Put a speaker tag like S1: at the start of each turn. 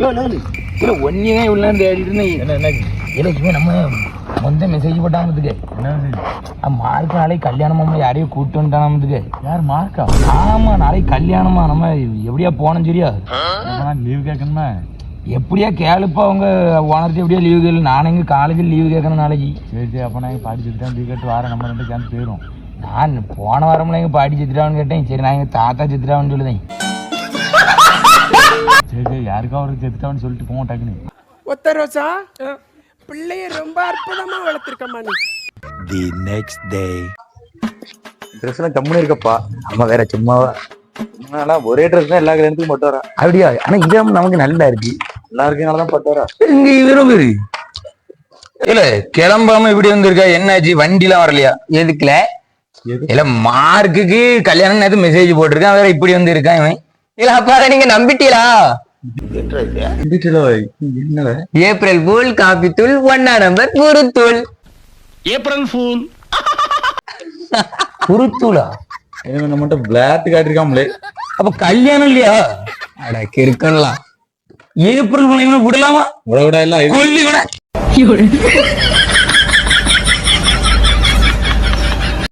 S1: ஒன்னே உள்ள தேடிட்டு இருந்தேன்.
S2: என்ன
S1: இல்லை இவன் நம்ம முந்த மெசேஜ் போட்டாமத்துக்கு
S2: என்ன
S1: மார்க்கு நாளைக்கு கல்யாணமா யாரையும் கூப்பிட்டு வந்துட்டானதுக்கு.
S2: யார் மார்க்கா?
S1: ஆமா நாளைக்கு கல்யாணமா நம்ம எப்படியா போனோம் சரியா?
S2: லீவ் கேட்கணுமா?
S1: எப்படியா கேளுப்பா அவங்க ஓனர்த்து எப்படியா லீவு கேளு. நானும் எங்கள் காலேஜில் லீவு கேட்கணும் நாளைக்கு.
S2: சரி அப்போ நான் பாடி செத்துட்டான் லீவ் கேட்டு வாரம் நம்ம ரெண்டு சேர்ந்து போயிடும்.
S1: நான் போன வாரம்ல எங்கள் பாட்டி செத்துட்டான்னு கேட்டேன். சரி நான் எங்கள் தாத்தா செத்துட்டான்னு சொல்லுதேன்.
S2: சரி யாருக்கா அவருக்கு செத்துட்டான்னு சொல்லிட்டு போவோம் டக்குன்னு.
S3: ஒத்த ரோசா பிள்ளைய ரொம்ப அற்புதமா வளர்த்திருக்கம்மா நீ.
S4: The next day.
S2: ட்ரெஸ் எல்லாம் கம்முன்னு இருக்கப்பா.
S1: நம்ம வேற சும்மாவா
S2: ஒரே ட்ரெஸ் தான் எல்லா கல்யாணத்துக்கும் போட்டு வரா.
S1: அப்படியா? ஆனா இது நமக்கு நல்லா இருக்கு.
S2: எல்லாருக்கும் போட்டு வரா.
S1: இங்க இவரும் இல்ல கிளம்பாம இப்படி வந்திருக்கா. என்னாச்சு வண்டிலாம் வரலையா? எதுக்குல இல்ல மார்க்குக்கு கல்யாணம் நேரத்து மெசேஜ் போட்டிருக்கான். வேற இப்படி வந்து இருக்கான் இவன். இல்ல அப்பா நீங்க நம்பிட்டீங்களா?
S2: என்ன
S1: ஏப்ரல் ஃபூல் காபி தூள் 1 நம்பர் புருத்தூள்.
S4: April fool.
S1: புருத்தூளா?
S2: நம்ம மட்டும் பிளாட் காட்டிருக்காமலே.
S1: அப்ப கல்யாணம் இல்லையா? அடக்கு இருக்கலாம். ஏப்ரல் விடலாமா?
S2: விட எல்லாம்
S1: கொல்லி விட